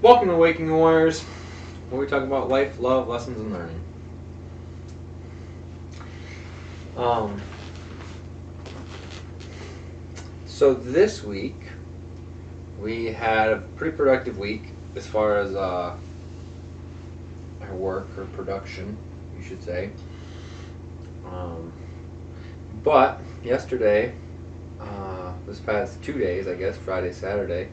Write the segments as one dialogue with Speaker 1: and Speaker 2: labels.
Speaker 1: Welcome to Waking Warriors, where we talk about life, love, lessons, and learning. So this week, we had a pretty productive week as far as our work or production, you should say. But yesterday, this past 2 days, I guess, Friday, Saturday,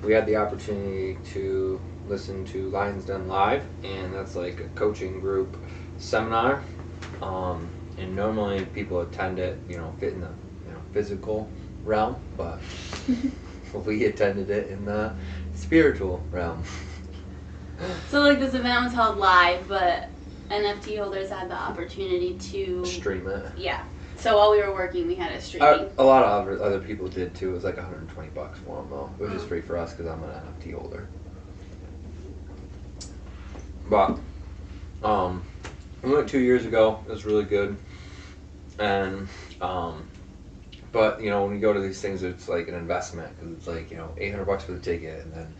Speaker 1: we had the opportunity to listen to Lions Den Live, and that's like a coaching group seminar. And normally people attend it, fit in the physical realm, but we attended it in the spiritual realm.
Speaker 2: So like this event was held live, but NFT holders had the opportunity to
Speaker 1: stream it.
Speaker 2: Yeah. So while we were working, we had it streaming.
Speaker 1: A lot of other people did too. It was like $120 for them though. It was just free for us because I'm an NFT holder. But we went 2 years ago. It was really good. And but when you go to these things, it's like an investment because it's like $800 for the ticket, and then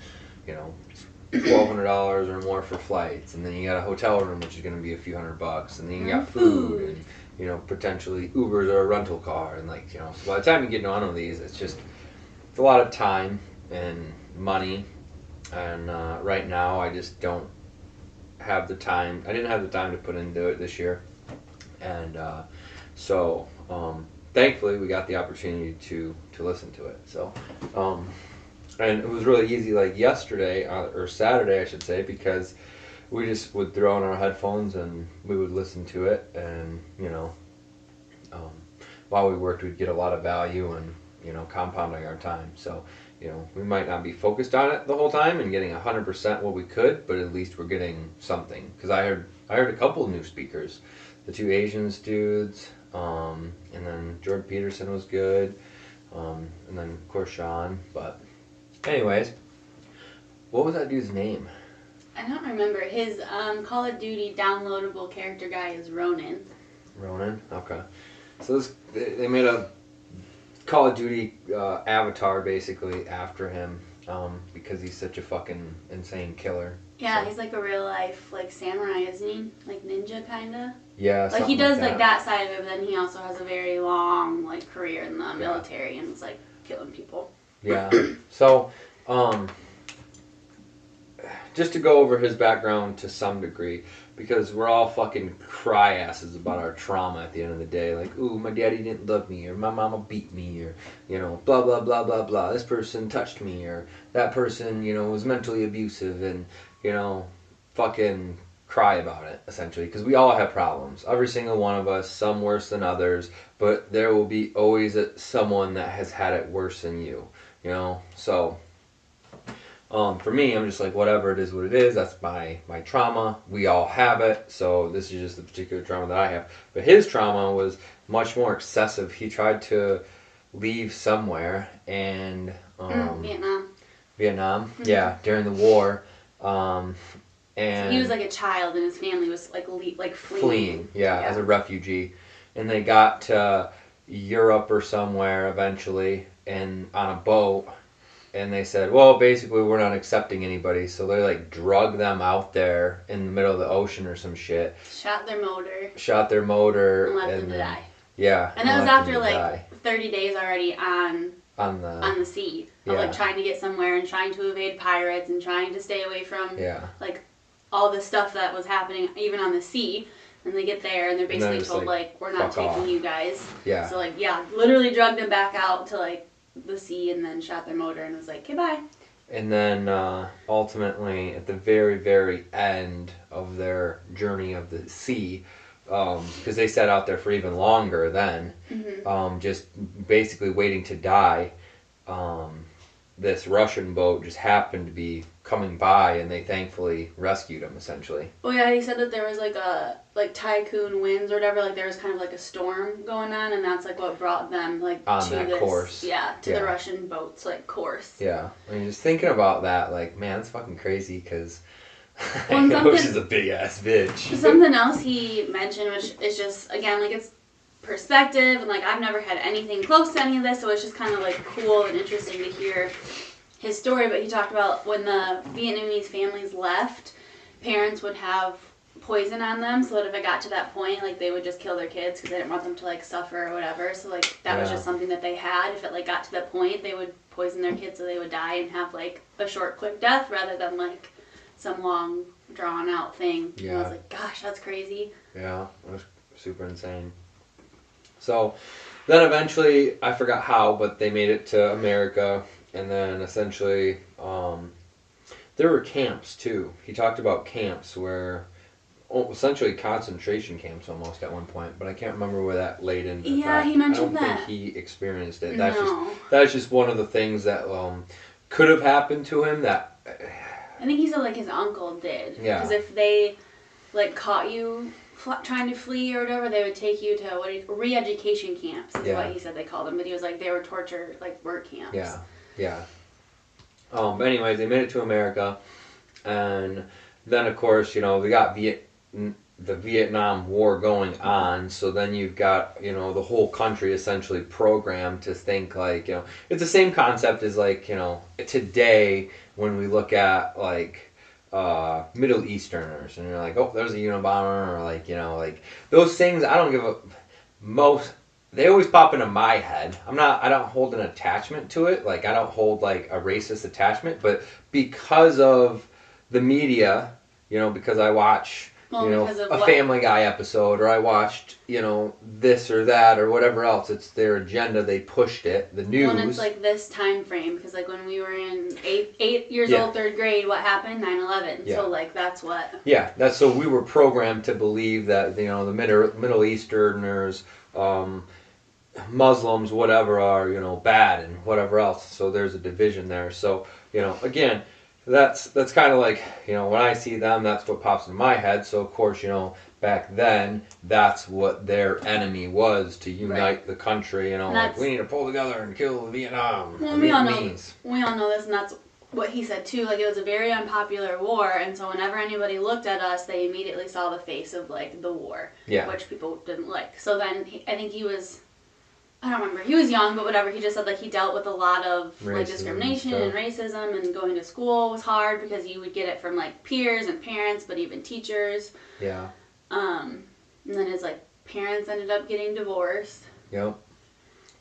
Speaker 1: $1,200 or more for flights, and then you got a hotel room which is going to be a few $100, and then you got food and potentially Ubers or a rental car, and so by the time you get into one of these, it's a lot of time and money, and right now I just don't have the time. I didn't have the time to put into it this year, and so thankfully we got the opportunity to listen to it. So and it was really easy, like yesterday or Saturday I should say, because we just would throw on our headphones and we would listen to it, and while we worked we'd get a lot of value and compounding our time. So we might not be focused on it the whole time and getting 100% what we could, but at least we're getting something. Because I heard a couple of new speakers, the two Asians dudes, and then Jordan Peterson was good, and then of course Sean. But anyways, what was that dude's name?
Speaker 2: I don't remember. His Call of Duty downloadable character guy is Ronan.
Speaker 1: Ronan? Okay. So they made a Call of Duty avatar basically after him, because he's such a fucking insane killer.
Speaker 2: Yeah, so he's like a real life samurai, isn't he? Like ninja kinda.
Speaker 1: Yeah.
Speaker 2: He does that side of it, but then he also has a very long career in the military and is killing people.
Speaker 1: Yeah. So just to go over his background to some degree, because we're all fucking cry asses about our trauma at the end of the day. Like, ooh, my daddy didn't love me, or my mama beat me, or, blah, blah, blah, blah, blah. This person touched me, or that person, was mentally abusive, and, fucking cry about it, essentially. Because we all have problems. Every single one of us, some worse than others, but there will be always someone that has had it worse than you, So for me, I'm just like, whatever, it is what it is. That's my trauma. We all have it. So this is just the particular trauma that I have. But his trauma was much more excessive. He tried to leave somewhere, and Vietnam,
Speaker 2: Mm-hmm.
Speaker 1: yeah, during the war. And
Speaker 2: so he was like a child, and his family was fleeing.
Speaker 1: Yeah, as a refugee, and they got to Europe or somewhere eventually, and on a boat. And they said, well, basically, we're not accepting anybody. So they, drug them out there in the middle of the ocean or some shit.
Speaker 2: Shot their motor.
Speaker 1: And
Speaker 2: left them to die.
Speaker 1: Yeah.
Speaker 2: And that was after, 30 days already on the sea. Of, trying to get somewhere and trying to evade pirates and trying to stay away from, all the stuff that was happening, even on the sea. And they get there, and they're basically told, we're not taking you guys.
Speaker 1: Yeah.
Speaker 2: So, literally drugged them back out to, the sea, and then shot their motor and was like, okay, bye.
Speaker 1: And then ultimately at the very, very end of their journey of the sea, because they sat out there for even longer then, just basically waiting to die, this Russian boat just happened to be coming by, and they thankfully rescued him, essentially.
Speaker 2: Oh yeah, he said that there was typhoon winds or whatever, there was kind of a storm going on, and that's what brought them
Speaker 1: on
Speaker 2: to
Speaker 1: that
Speaker 2: this
Speaker 1: course.
Speaker 2: The Russian boat's course.
Speaker 1: Yeah, I mean, just thinking about that, man, it's fucking crazy, because I know she's a big ass bitch.
Speaker 2: Something else he mentioned, which is just, again, it's perspective, and like I've never had anything close to any of this, so it's just kind of like cool and interesting to hear his story. But he talked about when the Vietnamese families left, parents would have poison on them, so that if it got to that point, like they would just kill their kids because they didn't want them to like suffer or whatever. So like that was just something that they had. If it like got to that point, they would poison their kids so they would die and have like a short, quick death rather than like some long, drawn out thing. Yeah. And I was like, gosh, that's crazy.
Speaker 1: Yeah, it was super insane. So then eventually, I forgot how, but they made it to America, and then essentially there were camps too. He talked about camps where essentially concentration camps almost at one point, but I can't remember where that laid into.
Speaker 2: Yeah, he mentioned that.
Speaker 1: I don't think he experienced it. That's just one of the things that could have happened to him. That
Speaker 2: I think he said like his uncle did.
Speaker 1: Yeah.
Speaker 2: Because if they like caught you trying to flee or whatever, they would take you to re-education camps is what he said they called them. But he was like they were torture like work camps.
Speaker 1: Yeah. But anyways, they made it to America, and then of course we got the Vietnam War going on. So then you've got the whole country essentially programmed to think like it's the same concept as like today when we look at like Middle Easterners, and you're like, oh, there's a Unabomber, or like those things. I don't give a they always pop into my head. I don't hold an attachment to it. Like I don't hold like a racist attachment, but because of the media, because I watch a Family Guy episode, or I watched this or that or whatever else. It's their agenda. They pushed it. The news.
Speaker 2: When it's like this time frame, because like when we were in 8 years old, 3rd grade, what happened? 9/11. Yeah. So like that's what.
Speaker 1: Yeah, that's so we were programmed to believe that the Middle Easterners, Muslims, whatever, are bad and whatever else. So there's a division there. So again. That's kind of like, when I see them, that's what pops in my head. So, of course, back then, that's what their enemy was, to unite the country. Like, we need to pull together and kill Vietnam.
Speaker 2: Well, we all know this, and that's what he said, too. Like, it was a very unpopular war, and so whenever anybody looked at us, they immediately saw the face of, like, the war, which people didn't like. So then, I think he was... I don't remember. He was young, but whatever. He just said like he dealt with a lot of like discrimination and racism, and going to school was hard because you would get it from like peers and parents, but even teachers.
Speaker 1: Yeah.
Speaker 2: And then his like parents ended up getting divorced.
Speaker 1: Yep.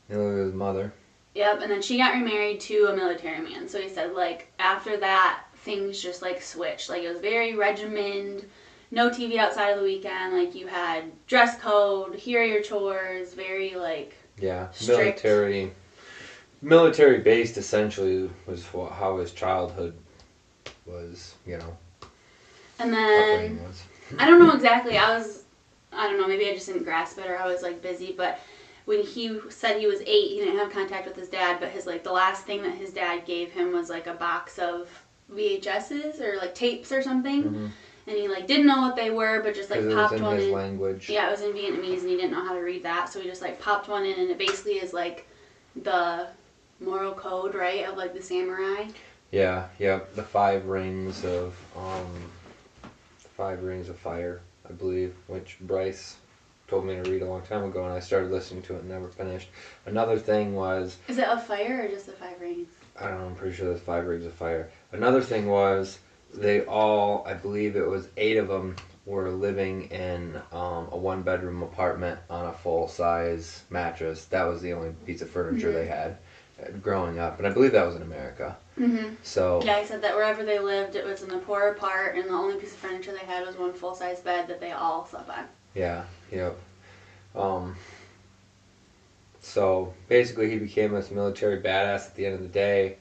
Speaker 1: He lived with his mother.
Speaker 2: Yep, and then she got remarried to a military man. So he said like after that things just like switched. Like it was very regimented. No TV outside of the weekend. Like you had dress code, here are your chores. Very like.
Speaker 1: Yeah,
Speaker 2: strict.
Speaker 1: military based essentially was how his childhood was,
Speaker 2: And then I don't know exactly. I don't know. Maybe I just didn't grasp it, or I was like busy. But when he said he was 8, he didn't have contact with his dad. But his like the last thing that his dad gave him was like a box of VHSs or like tapes or something. Mm-hmm. And he like didn't know what they were, but just like popped one in. His
Speaker 1: language.
Speaker 2: Yeah, it was in Vietnamese, and he didn't know how to read that, so he just like popped one in, and it basically is like the moral code, right, of like the samurai.
Speaker 1: Yeah, the 5 rings of fire, I believe, which Bryce told me to read a long time ago, and I started listening to it and never finished. Another thing was.
Speaker 2: Is it of fire or just the 5 rings?
Speaker 1: I don't know. I'm pretty sure there's 5 rings of fire. Another thing was. They all, I believe it was 8 of them, were living in a 1-bedroom apartment on a full-size mattress. That was the only piece of furniture they had growing up. And I believe that was in America.
Speaker 2: Mm-hmm.
Speaker 1: So
Speaker 2: yeah, he said that wherever they lived, it was in the poorer part, and the only piece of furniture they had was one full-size bed that they all slept on.
Speaker 1: Yeah, yep. So basically he became this military badass at the end of the day.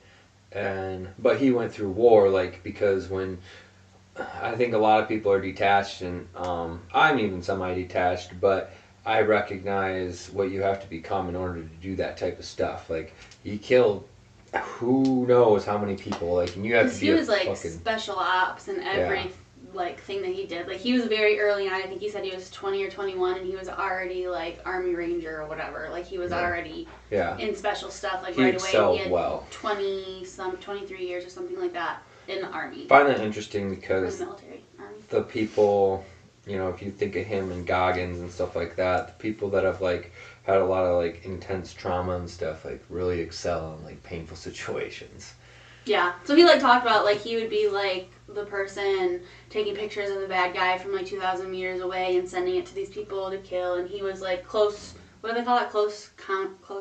Speaker 1: But he went through war, like, because when I think a lot of people are detached, and I'm even semi-detached, but I recognize what you have to become in order to do that type of stuff. Like, he killed who knows how many people, like, and you have to be
Speaker 2: he was like special ops and every like thing that he did. Like he was very early on. I think he said he was 20 or 21, and he was already like Army Ranger or whatever. Like he was already in special stuff. Like right away, he had 23 years or something like that in the Army.
Speaker 1: I find that interesting because
Speaker 2: the military army.
Speaker 1: The people you know, if you think of him and Goggins and stuff like that, the people that have like had a lot of like intense trauma and stuff like really excel in like painful situations.
Speaker 2: Yeah. So he like talked about like he would be like the person taking pictures of the bad guy from like 2,000 meters away and sending it to these people to kill, and he was like close. What do they call it? Close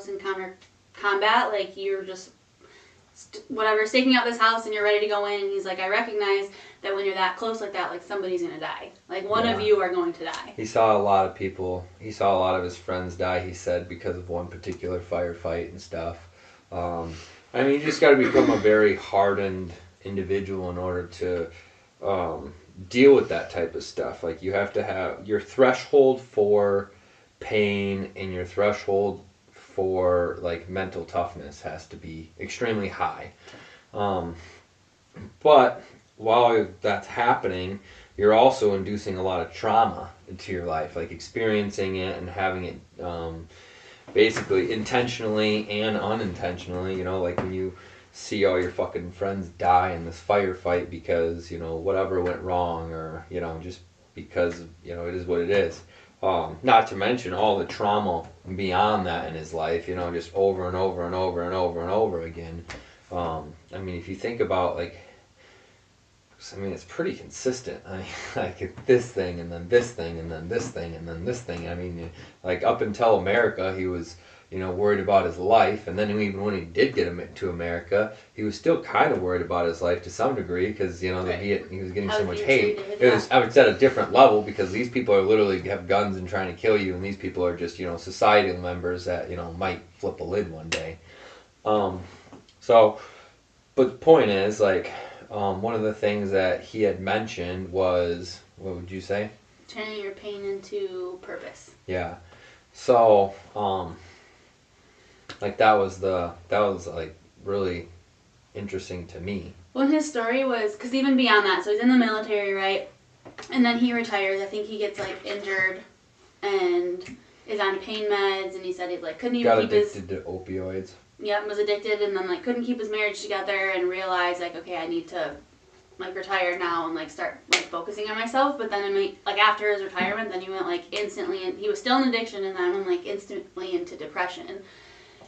Speaker 2: encounter combat. Like you're just staking out this house and you're ready to go in, and he's like, I recognize that when you're that close like that, like somebody's gonna die. Like one of you are going to die.
Speaker 1: He saw a lot of people. He saw a lot of his friends die. He said because of one particular firefight and stuff. I mean, you just got to become a very hardened individual in order to deal with that type of stuff. Like you have to have your threshold for pain and your threshold for like mental toughness has to be extremely high. But while that's happening, you're also inducing a lot of trauma into your life, like experiencing it and having it basically intentionally and unintentionally, you know, like when you see all your fucking friends die in this firefight because, you know, whatever went wrong, or, you know, just because, you know, it is what it is. Not to mention all the trauma beyond that in his life, you know, just over and over and over and over and over again. I mean, if you think about, like, I mean, it's pretty consistent. I mean, like, this thing, and then this thing, and then this thing, and then this thing. I mean, like, up until America, he was, you know, worried about his life. And then even when he did get to America, he was still kind of worried about his life to some degree because, you know, he was getting so much hate. It was, I would say, at a different level because these people are literally have guns and trying to kill you, and these people are just, you know, societal members that, you know, might flip a lid one day. But the point is, like, one of the things that he had mentioned was, what would you say?
Speaker 2: Turning your pain into purpose.
Speaker 1: Yeah. So, like that was like really interesting to me.
Speaker 2: Well, his story was, because even beyond that, so he's in the military, right? And then he retires. I think he gets like injured and is on pain meds, and he said he like couldn't even keep his...
Speaker 1: Got addicted to opioids.
Speaker 2: Yeah, was addicted, and then like couldn't keep his marriage together, and realized like, okay, I need to like retire now and like start like focusing on myself. But then like after his retirement, then he went like instantly, and he was still in addiction, and then went like instantly into depression.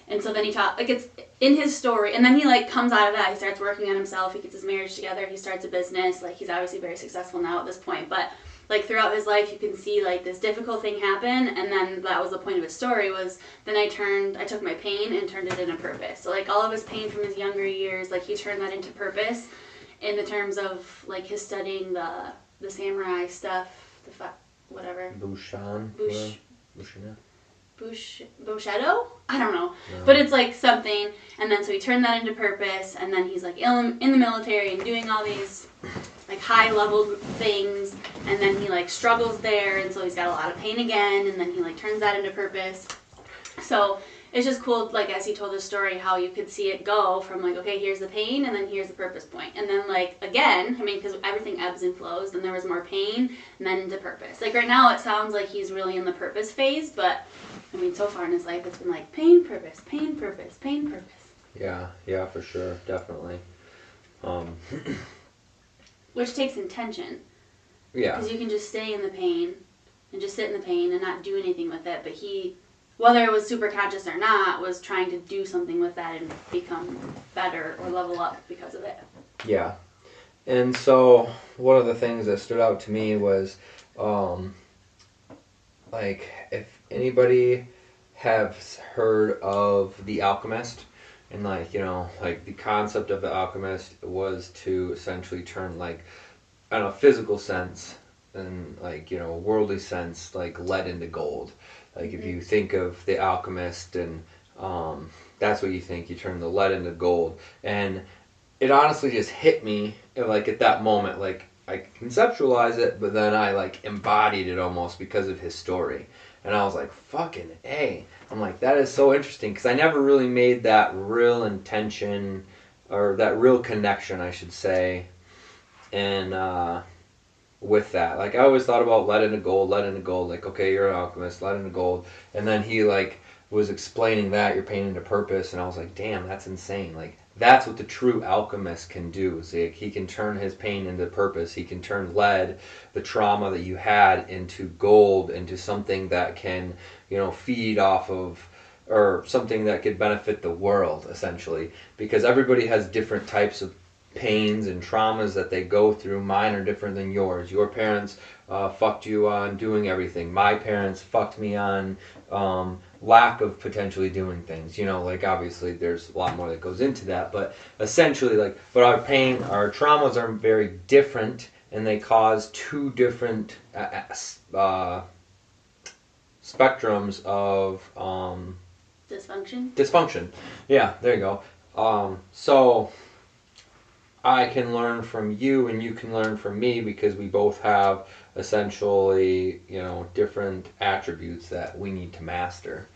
Speaker 2: And so then he taught, like, it's in his story, and then he like comes out of that. He starts working on himself. He gets his marriage together. He starts a business. Like, he's obviously very successful now at this point, but like throughout his life, you can see like this difficult thing happen, and then that was the point of his story. Was then I took my pain and turned it into purpose. So like all of his pain from his younger years, like he turned that into purpose, in the terms of like his studying the samurai stuff, whatever. Bushido? I don't know. No. But it's like something, and then so he turned that into purpose, and then he's like in the military and doing all these like high level things, and then he like struggles there, and so he's got a lot of pain again, and then he like turns that into purpose. So it's just cool, like as he told his story, how you could see it go from like, okay, here's the pain, and then here's the purpose point, and then like again, I mean, because everything ebbs and flows, then there was more pain, and then into purpose. Like right now, it sounds like he's really in the purpose phase, but I mean, so far in his life, it's been like pain, purpose, pain, purpose, pain, purpose.
Speaker 1: Yeah, for sure, definitely.
Speaker 2: Which takes intention.
Speaker 1: Yeah.
Speaker 2: Because you can just stay in the pain and just sit in the pain and not do anything with it. But he, whether it was super conscious or not, was trying to do something with that and become better or level up because of it.
Speaker 1: Yeah. And so one of the things that stood out to me was, like, if anybody has heard of The Alchemist, and like, you know, like the concept of The Alchemist was to essentially turn, like, on a physical sense and like, you know, worldly sense, like lead into gold. Like if you think of The Alchemist and that's what you think, you turn the lead into gold. And it honestly just hit me like at that moment, like I conceptualized it, but then I like embodied it almost because of his story. And I was like, fucking A. I'm like, that is so interesting, because I never really made that real intention, or that real connection, I should say, and with that. Like, I always thought about lead into gold, like, okay, you're an alchemist, lead into gold. And then he, like, was explaining that, you're painting into purpose, and I was like, damn, that's insane. Like, That's what the true alchemist can do. See, he can turn his pain into purpose. He can turn lead, the trauma that you had, into gold, into something that can, feed off of, or something that could benefit the world, essentially. Because everybody has different types of pains and traumas that they go through. Mine are different than yours. Your parents fucked you on doing everything. My parents fucked me on lack of potentially doing things. Obviously there's a lot more that goes into that, but essentially but our pain, our traumas are very different, and they cause two different spectrums of dysfunction. Yeah, there you go. So I can learn from you and you can learn from me, because we both have essentially, different attributes that we need to master.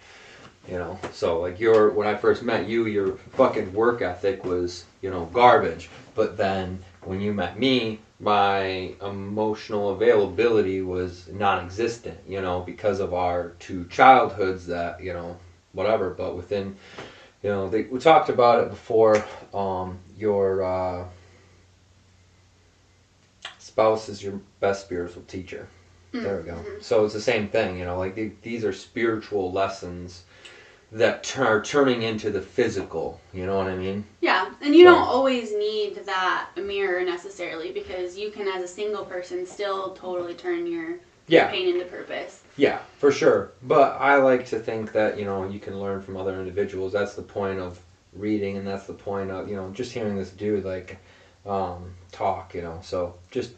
Speaker 1: So when I first met you, your fucking work ethic was, garbage. But then when you met me, my emotional availability was non-existent, because of our two childhoods that, whatever. But within, we talked about it before, your spouse is your best spiritual teacher. There we go. Mm-hmm. So it's the same thing, these are spiritual lessons that are turning into the physical, you know what I mean?
Speaker 2: Yeah, and you don't always need that mirror necessarily, because you can, as a single person, still totally turn your pain into purpose.
Speaker 1: Yeah, for sure. But I like to think that, you can learn from other individuals. That's the point of reading, and that's the point of, just hearing this dude, talk, So just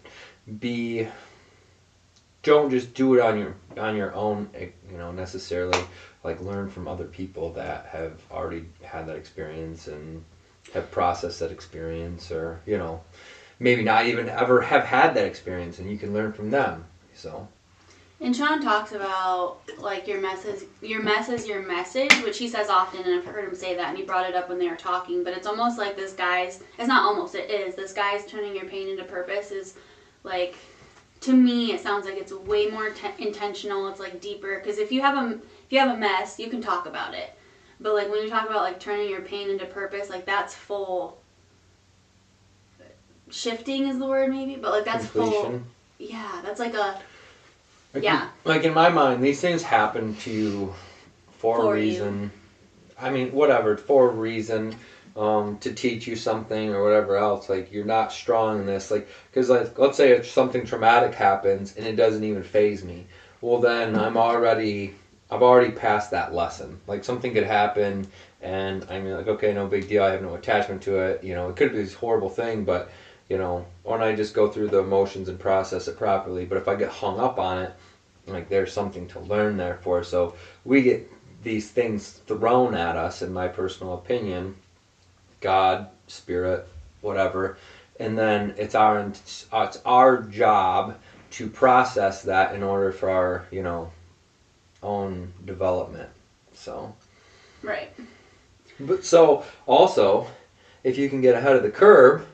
Speaker 1: don't just do it on your own, necessarily. Learn from other people that have already had that experience and have processed that experience, or maybe not even ever have had that experience, and you can learn from them. So.
Speaker 2: And Sean talks about your mess is your message, which he says often, and I've heard him say that, and he brought it up when they were talking. But it's almost like this guy's turning your pain into purpose is to me, it sounds like it's way more intentional. It's deeper, because if you have a mess, you can talk about it. But when you talk about turning your pain into purpose, that's full. Shifting is the word, maybe, but that's completion. Full. Yeah, that's
Speaker 1: in my mind, these things happen to you for a reason. I mean, whatever, for a reason. To teach you something or whatever else. You're not strong in this. Because let's say if something traumatic happens and it doesn't even faze me. Well, then I've already passed that lesson. Something could happen and I'm okay, no big deal. I have no attachment to it. It could be this horrible thing, but, when I just go through the emotions and process it properly. But if I get hung up on it, there's something to learn there for. So we get these things thrown at us, in my personal opinion, God, spirit, whatever, and then it's our job to process that in order for our own development. So
Speaker 2: right.
Speaker 1: But so also, if you can get ahead of the curve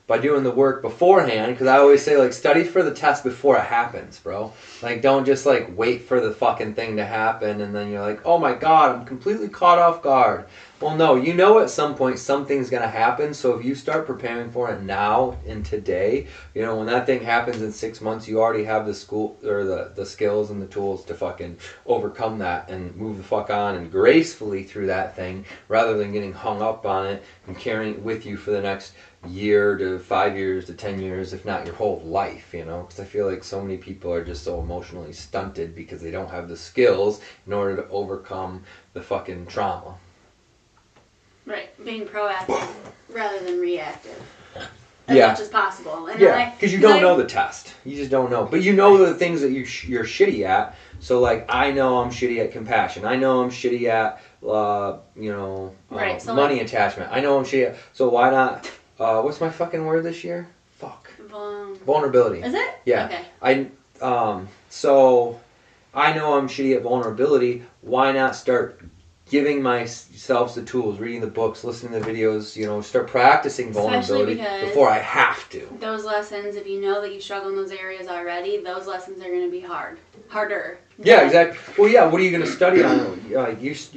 Speaker 1: by doing the work beforehand, because I always say study for the test before it happens, bro. Don't just wait for the fucking thing to happen and then you're oh my god, I'm completely caught off guard. Well, no, at some point something's gonna happen. So if you start preparing for it now and today, when that thing happens in 6 months, you already have the skills and the tools to fucking overcome that and move the fuck on and gracefully through that thing, rather than getting hung up on it and carrying it with you for the next year to 5 years to 10 years, if not your whole life, because I feel so many people are just so emotionally stunted because they don't have the skills in order to overcome the fucking trauma.
Speaker 2: Right, being proactive rather than reactive as much as possible. And
Speaker 1: because you don't know the test. You just don't know. But you know the things that you're shitty at. So I know I'm shitty at compassion. I know I'm shitty at money attachment. I know I'm shitty at. So why not? What's my fucking word this year? Fuck. Vulnerability.
Speaker 2: Is it?
Speaker 1: Yeah. Okay. So I know I'm shitty at vulnerability. Why not start giving myself the tools, reading the books, listening to the videos, start practicing vulnerability before I have to.
Speaker 2: Those lessons, if you know that you struggle in those areas already, those lessons are going to be harder.
Speaker 1: Yeah, exactly. Well, yeah, what are you going to study on? You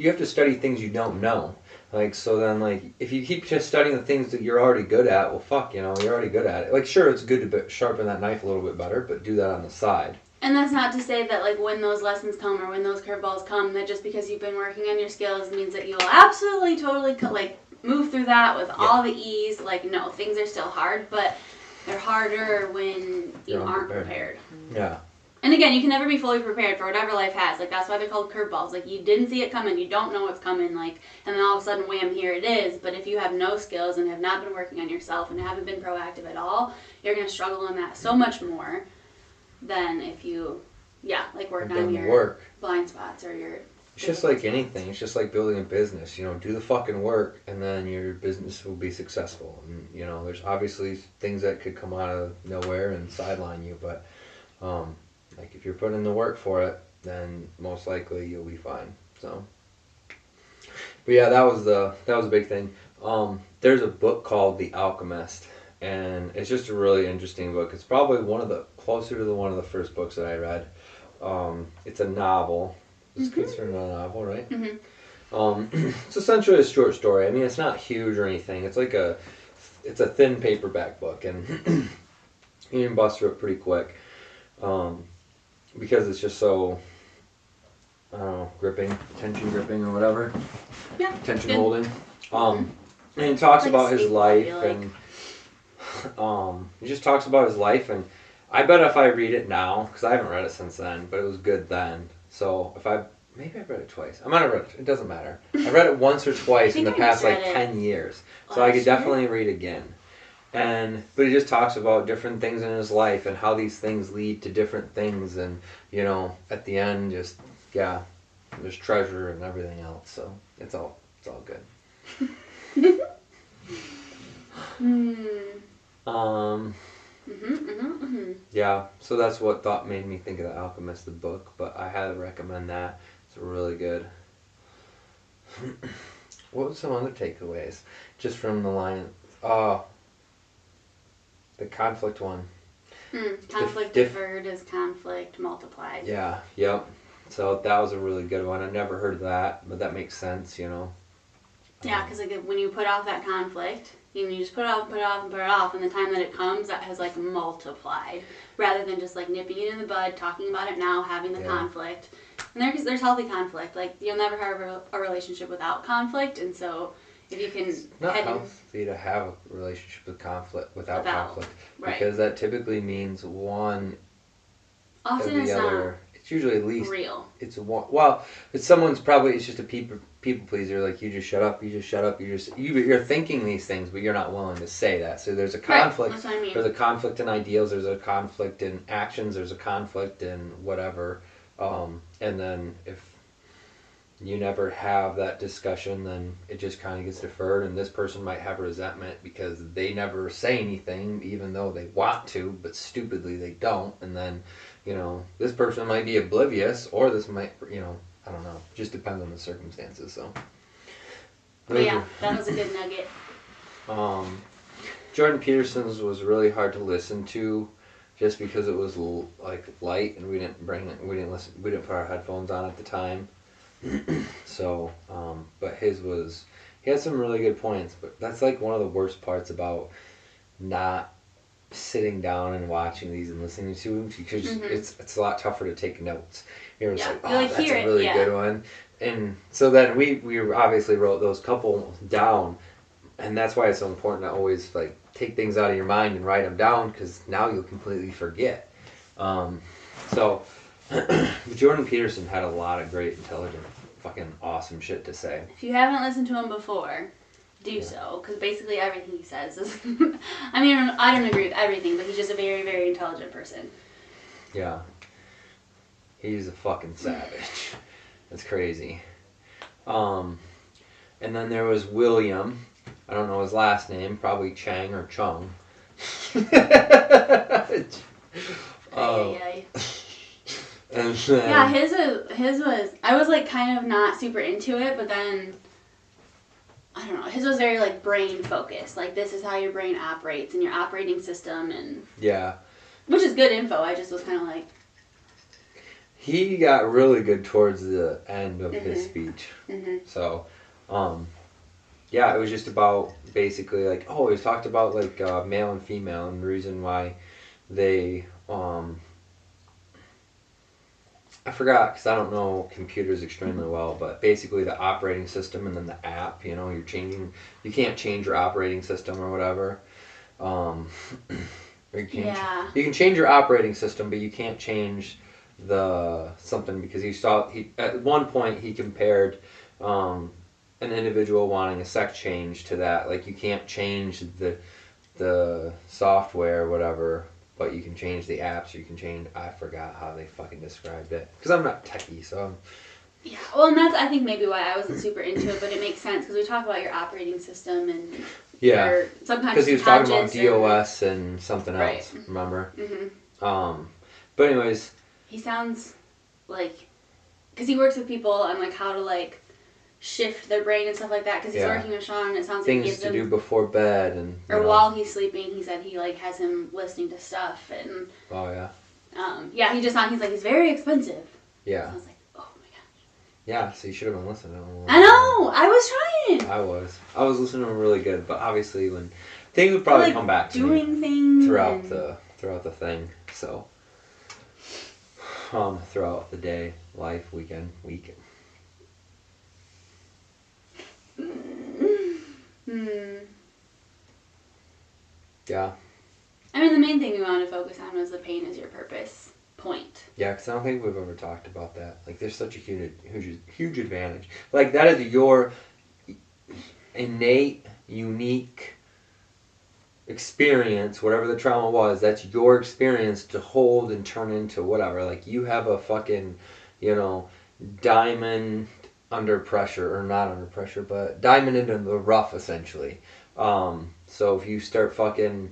Speaker 1: have to study things you don't know. Like, so then, like, if you keep just studying the things that you're already good at, well, fuck, you know, you're already good at it. Like, sure, it's good to sharpen that knife a little bit better, but do that on the side.
Speaker 2: And that's not to say that, like, when those lessons come or when those curveballs come, that just because you've been working on your skills means that you'll absolutely, totally, like, move through that with all the ease. Like, no, things are still hard, but they're harder when you aren't prepared.
Speaker 1: Yeah.
Speaker 2: And again, you can never be fully prepared for whatever life has. Like, that's why they're called curveballs. Like, you didn't see it coming, you don't know what's coming, like, and then all of a sudden, wham, here it is. But if you have no skills and have not been working on yourself and haven't been proactive at all, you're going to struggle in that so much more than if you, like, work on your blind spots or your...
Speaker 1: It's just like anything. It's just like building a business. You know, do the fucking work, and then your business will be successful. And, you know, there's obviously things that could come out of nowhere and sideline you, but... like, if you're putting in the work for it, then most likely you'll be fine. So, but yeah, that was a big thing. There's a book called The Alchemist, and it's just a really interesting book. It's probably closer to one of the first books that I read. It's a novel. It's considered a novel, right? Mm-hmm. It's essentially a short story. I mean, it's not huge or anything. It's like it's a thin paperback book, and you can bust through it pretty quick. Because it's just so, I don't know, tension gripping or whatever.
Speaker 2: Yeah.
Speaker 1: Tension holding. And he talks about his life, and he just talks about his life, and I bet if I read it now, because I haven't read it since then, but it was good then. So maybe I've read it twice. I might have read it. It doesn't matter. I read it once or twice in the past 10 years. So I could definitely read again. But he just talks about different things in his life and how these things lead to different things, and, you know, at the end, just, there's treasure and everything else, so it's all good. Yeah, so that's what made me think of The Alchemist, the book, but I highly recommend that. It's really good. What were some other takeaways? Just from the line, the conflict one.
Speaker 2: Conflict deferred is conflict multiplied.
Speaker 1: Yeah, yep. So that was a really good one. I never heard of that, but that makes sense, you know.
Speaker 2: Yeah, because like when you put off that conflict, you just put it off and put it off and put it off, and the time that it comes, that has like multiplied, rather than just like nipping it in the bud, talking about it now, having the conflict. And there's healthy conflict. Like, you'll never have a relationship without conflict, and so if you can... It's
Speaker 1: not healthy to have a relationship without conflict, because that typically means one
Speaker 2: often
Speaker 1: or the other. It's usually at least
Speaker 2: real.
Speaker 1: It's one. Well, it's just a people pleaser. Like, you just shut up. You're thinking these things, but you're not willing to say that. So there's a conflict.
Speaker 2: That's what I mean.
Speaker 1: There's a conflict in ideals. There's a conflict in actions. There's a conflict in whatever. And then if you never have that discussion, then it just kind of gets deferred, and this person might have resentment because they never say anything, even though they want to, but stupidly they don't, and then, you know, this person might be oblivious, or this might, you know, I don't know, just depends on the circumstances, so.
Speaker 2: But yeah, that was a good nugget.
Speaker 1: Jordan Peterson's was really hard to listen to, just because it was like light, and we didn't put our headphones on at the time. So, but he had some really good points, but that's like one of the worst parts about not sitting down and watching these and listening to them, because it's a lot tougher to take notes. You're just that's a really good one. And so then we obviously wrote those couple down, and that's why it's so important to always like take things out of your mind and write them down, because now you'll completely forget. Jordan Peterson had a lot of great, intelligent, fucking awesome shit to say.
Speaker 2: If you haven't listened to him before, do so, because basically everything he says is... I mean, I don't agree with everything, but he's just a very, very intelligent person.
Speaker 1: Yeah. He's a fucking savage. That's crazy. And then there was William. I don't know his last name, probably Chang or Chung.
Speaker 2: And then, yeah, his was, I was like kind of not super into it, but then, I don't know, his was very like brain focused, like this is how your brain operates and your operating system, and which is good info. I just was kind of like,
Speaker 1: he got really good towards the end of his speech. So yeah, it was just about basically like, oh, it was talked about like male and female and the reason why they, I forgot because I don't know computers extremely well, but basically the operating system and then the app, you know, you can't change your operating system or whatever. You can change your operating system, but you can't change something because at one point he compared an individual wanting a sex change to that. Like you can't change the software or whatever, but you can change the apps. You can change. I forgot how they fucking described it because I'm not techie, so.
Speaker 2: Yeah, well, and that's I think maybe why I wasn't super into it, but it makes sense because we talk about your operating system and your subconscious.
Speaker 1: Because he was talking about DOS and something else. Remember? Mm-hmm. But anyways.
Speaker 2: He sounds like, because he works with people on like how to like shift their brain and stuff like that. Because he's working with Sean, and it sounds
Speaker 1: things
Speaker 2: like he gives
Speaker 1: to do before bed and
Speaker 2: while he's sleeping. He said he like has him listening to stuff and.
Speaker 1: Oh yeah.
Speaker 2: He's very expensive.
Speaker 1: Yeah.
Speaker 2: So I was like, oh my gosh.
Speaker 1: Yeah, so you should have been listening.
Speaker 2: I know. I was trying.
Speaker 1: I was listening to them really good, but obviously when things would probably come back to
Speaker 2: doing things
Speaker 1: throughout the thing. So. Throughout the day, life, weekend, week. Yeah.
Speaker 2: I mean, the main thing we wanted to focus on was the pain is your purpose point.
Speaker 1: Yeah, because I don't think we've ever talked about that. Like, there's such a huge advantage. Like, that is your innate, unique experience, whatever the trauma was, that's your experience to hold and turn into whatever. Like, you have a fucking, diamond under pressure, or not under pressure, but diamond into the rough, essentially. So if you start fucking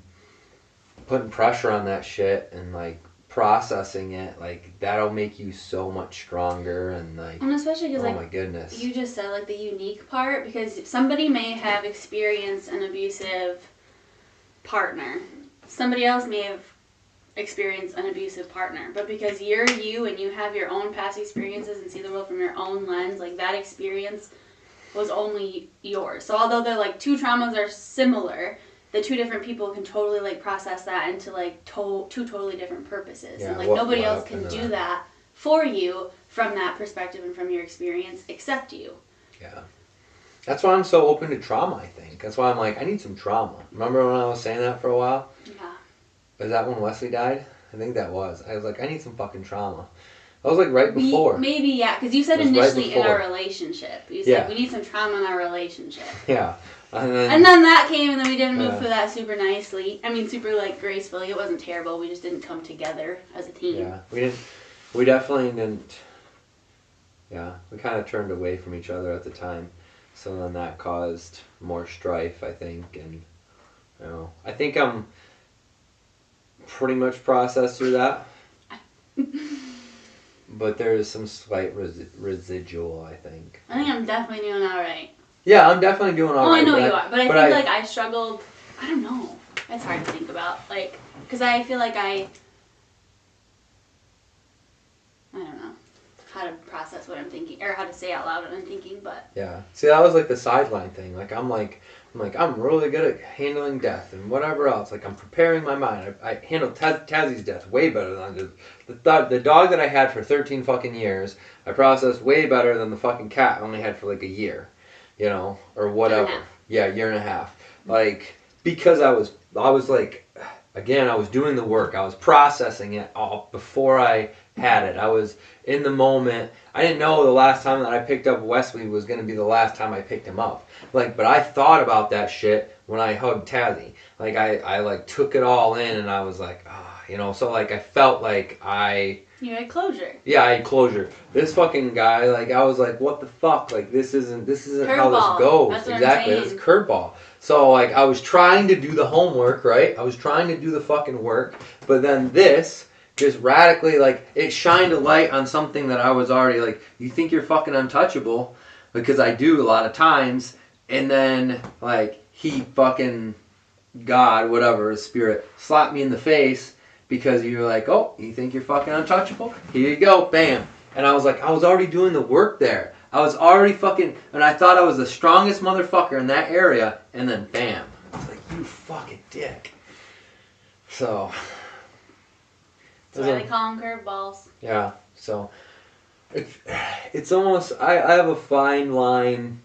Speaker 1: putting pressure on that shit and, like, processing it, like, that'll make you so much stronger and, like,
Speaker 2: and especially because,
Speaker 1: my goodness.
Speaker 2: You just said, like, the unique part, because somebody may have experienced an abusive partner. Somebody else may have experienced an abusive partner, but because you're you and you have your own past experiences and see the world from your own lens, like that experience was only yours. So although they're like two traumas are similar, the two different people can totally like process that into like two totally different purposes. Yeah, and like nobody else can do that for you from that perspective and from your experience except you.
Speaker 1: Yeah. That's why I'm so open to trauma, I think. That's why I'm like, I need some trauma. Remember when I was saying that for a while?
Speaker 2: Yeah.
Speaker 1: Was that when Wesley died? I think that was. I was like, I need some fucking trauma. That was like right before.
Speaker 2: Maybe, yeah, because you said initially in our relationship. You said, we need some trauma in our relationship.
Speaker 1: Yeah. And
Speaker 2: then that came, and then we didn't move through that super nicely. I mean, super, like, gracefully. It wasn't terrible. We just didn't come together as a team.
Speaker 1: Yeah. We definitely didn't. Yeah. We kind of turned away from each other at the time. So then that caused more strife, I think, and I think I'm pretty much processed through that. But there's some slight residual, I think.
Speaker 2: I think I'm definitely doing all right.
Speaker 1: Yeah, I'm definitely doing all right.
Speaker 2: I know you are, but I think like I struggled. I don't know. It's hard to think about, like, because I feel like I don't know how to process what I'm thinking, or how to say out loud what I'm thinking, but...
Speaker 1: Yeah. See, that was, like, the sideline thing. Like, I'm really good at handling death and whatever else. Like, I'm preparing my mind. I handled Tazzie's death way better than the dog that I had for 13 fucking years. I processed way better than the fucking cat I only had for, like, a year. Or whatever. Yeah, year and a half. Like, because I was like, again, I was doing the work. I was processing it all before I had it. I was in the moment. I didn't know the last time that I picked up Wesley was going to be the last time I picked him up. Like, but I thought about that shit when I hugged Tazzy. Like, I like took it all in and I was like, so like I felt like
Speaker 2: you had closure.
Speaker 1: Yeah, I had closure. This fucking guy, like, I was like, what the fuck? Like, this isn't how this goes.
Speaker 2: That's what
Speaker 1: exactly. It's curveball. So, like, I was trying to do the homework, right? I was trying to do the fucking work, but then this just radically, like, it shined a light on something that I was already, like, you think you're fucking untouchable, because I do a lot of times, and then, like, he fucking, God, whatever, spirit, slapped me in the face, because you're like, oh, you think you're fucking untouchable? Here you go, bam. And I was like, I was already doing the work there. I was already fucking, and I thought I was the strongest motherfucker in that area, and then bam. It's like, you fucking dick. So.
Speaker 2: That's why they call them curveballs.
Speaker 1: Yeah, so. It's almost, I have a fine line,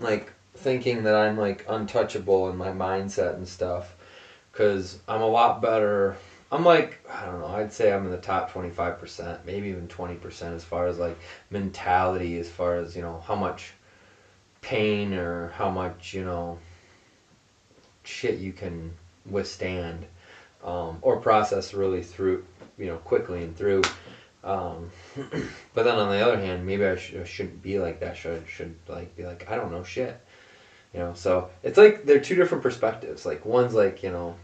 Speaker 1: like, thinking that I'm, like, untouchable in my mindset and stuff. Because I'm a lot better. I'm like, I don't know, I'd say I'm in the top 25%, maybe even 20% as far as like mentality, as far as, you know, how much pain or how much, you know, shit you can withstand or process really through, you know, quickly and through. But then on the other hand, maybe I shouldn't be like that. Should like be like, I don't know shit. You know, so it's like they're two different perspectives. Like one's like, you know,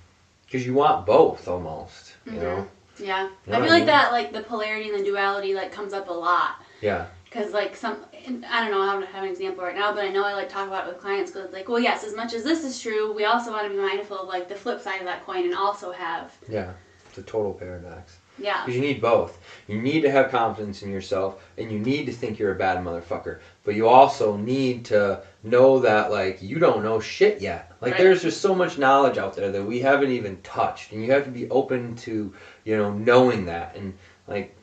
Speaker 1: because you want both almost, you know?
Speaker 2: Yeah. You know I feel like that, like, the polarity and the duality, like, comes up a lot.
Speaker 1: Yeah.
Speaker 2: Because, like, I don't know, I don't have an example right now, but I know I, like, talk about it with clients because it's like, well, yes, as much as this is true, we also want to be mindful of, like, the flip side of that coin and also have...
Speaker 1: Yeah. It's a total paradox.
Speaker 2: Yeah.
Speaker 1: Because you need both. You need to have confidence in yourself, and you need to think you're a bad motherfucker. But you also need to know that, like, you don't know shit yet. Like, there's just so much knowledge out there that we haven't even touched. And you have to be open to, you know, knowing that. And, like,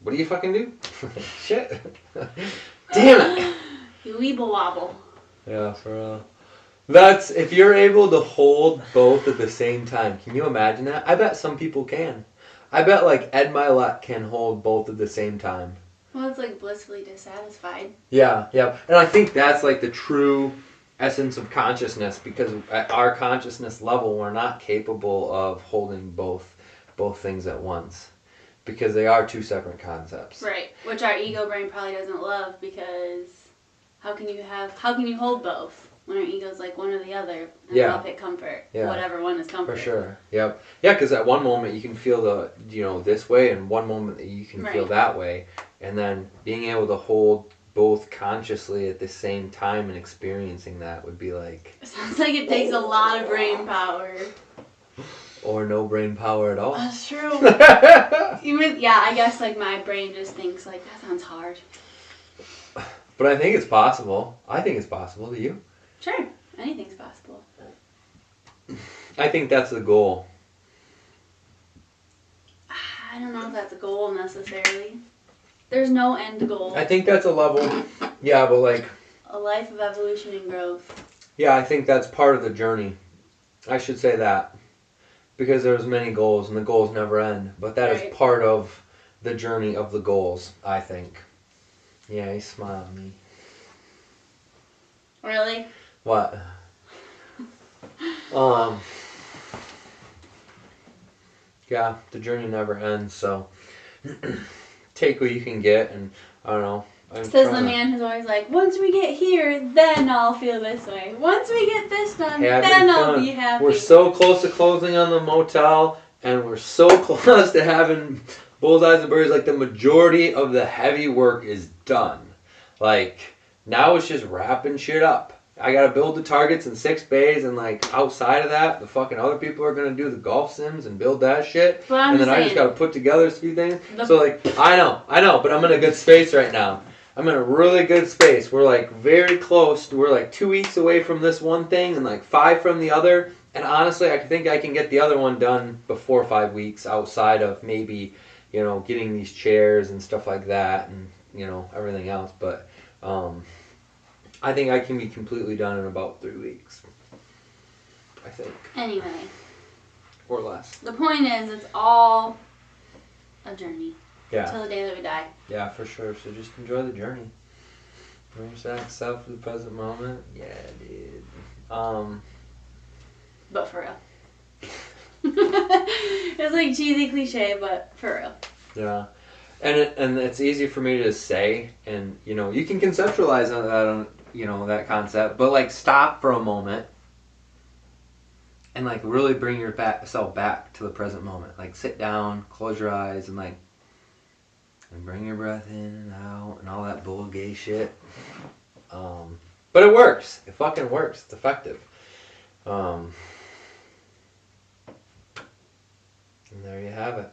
Speaker 1: what do you fucking do? Shit. Damn it.
Speaker 2: You weeble wobble.
Speaker 1: Yeah, for real. That's, if you're able to hold both at the same time, can you imagine that? I bet some people can. I bet, like, Ed Milet can hold both at the same time.
Speaker 2: Well, it's like blissfully dissatisfied.
Speaker 1: Yeah, yeah. And I think that's, like, the true essence of consciousness, because at our consciousness level, we're not capable of holding both things at once. Because they are two separate concepts.
Speaker 2: Right. Which our ego brain probably doesn't love, because how can you hold both? When our ego's like one or the other, and I'll pick comfort. Yeah. Whatever one is comfort.
Speaker 1: For sure. Yep. Yeah, because at one moment you can feel the, you know, this way, and one moment you can feel that way. And then being able to hold both consciously at the same time and experiencing that would be like...
Speaker 2: Sounds like it takes a lot of brain power.
Speaker 1: Or no brain power at all.
Speaker 2: That's true. Yeah, I guess like my brain just thinks like, that sounds hard.
Speaker 1: But I think it's possible. I think it's possible. Do you?
Speaker 2: Sure. Anything's possible.
Speaker 1: I think that's the goal.
Speaker 2: I don't know if that's a goal necessarily. There's no end goal.
Speaker 1: I think that's a level. Yeah, but like...
Speaker 2: A life of evolution and growth.
Speaker 1: Yeah, I think that's part of the journey. I should say that. Because there's many goals, and the goals never end. But that is part of the journey of the goals, I think. Yeah, he smiled at me.
Speaker 2: Really?
Speaker 1: What? Yeah, the journey never ends, so take what you can get, and I don't know.
Speaker 2: Says the man who's always like, once we get here, then I'll feel this way. Once we get this done, then I'll be happy.
Speaker 1: We're so close to closing on the motel, and we're so close to having bullseyes and birds. Like, the majority of the heavy work is done. Like, now it's just wrapping shit up. I gotta build the targets in 6 bays, and like outside of that, the fucking other people are gonna do the golf sims and build that shit. And then I just gotta put together a few things. So like, I know, but I'm in a good space right now. I'm in a really good space. We're like very close. We're like 2 weeks away from this one thing and like 5 from the other. And honestly, I think I can get the other one done before 5 weeks, outside of maybe, you know, getting these chairs and stuff like that, and, you know, everything else. But I think I can be completely done in about 3 weeks. I think.
Speaker 2: Anyway.
Speaker 1: Or less.
Speaker 2: The point is, it's all a journey.
Speaker 1: Yeah.
Speaker 2: Until the day that we die.
Speaker 1: Yeah, for sure. So just enjoy the journey. Bring yourself to the present moment. Yeah, dude.
Speaker 2: But for real. It's like cheesy cliche, but for real.
Speaker 1: Yeah. And it's easy for me to say, and, you know, you can conceptualize that, you know, that concept, but, like, stop for a moment and, like, really bring yourself back to the present moment. Like, sit down, close your eyes, and, like, and bring your breath in and out and all that bull gay shit. But it works. It fucking works. It's effective. And there you have it.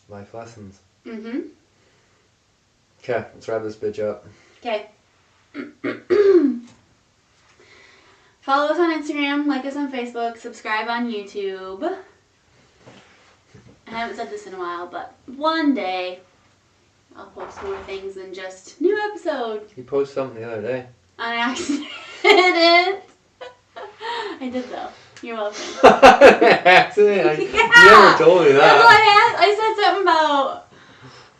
Speaker 1: Life lessons.
Speaker 2: Mm-hmm.
Speaker 1: Okay, let's wrap this bitch up.
Speaker 2: Okay. Follow us on Instagram, like us on Facebook, subscribe on YouTube. I haven't said this in a while, but one day I'll post more things than just new episode.
Speaker 1: You posted something the other day.
Speaker 2: On accident. I did though. You're welcome.
Speaker 1: Accident? You never told me that.
Speaker 2: That's what I said something about...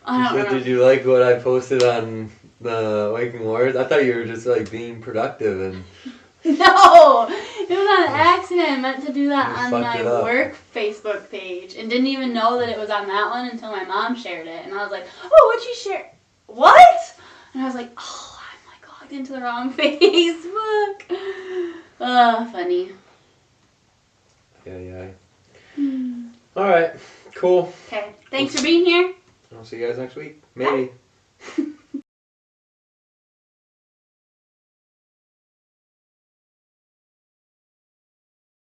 Speaker 2: I don't know.
Speaker 1: Did you like what I posted on the Waking Warriors? I thought you were just like being productive and...
Speaker 2: No! It was on accident. I meant to do that on my work Facebook page and didn't even know that it was on that one until my mom shared it. And I was like, oh, what'd you share? What? And I was like, oh, I'm like logged into the wrong Facebook. Oh, funny.
Speaker 1: Yeah. Alright, cool.
Speaker 2: Okay, thanks for being here.
Speaker 1: I'll see you guys next week. Maybe. Bye.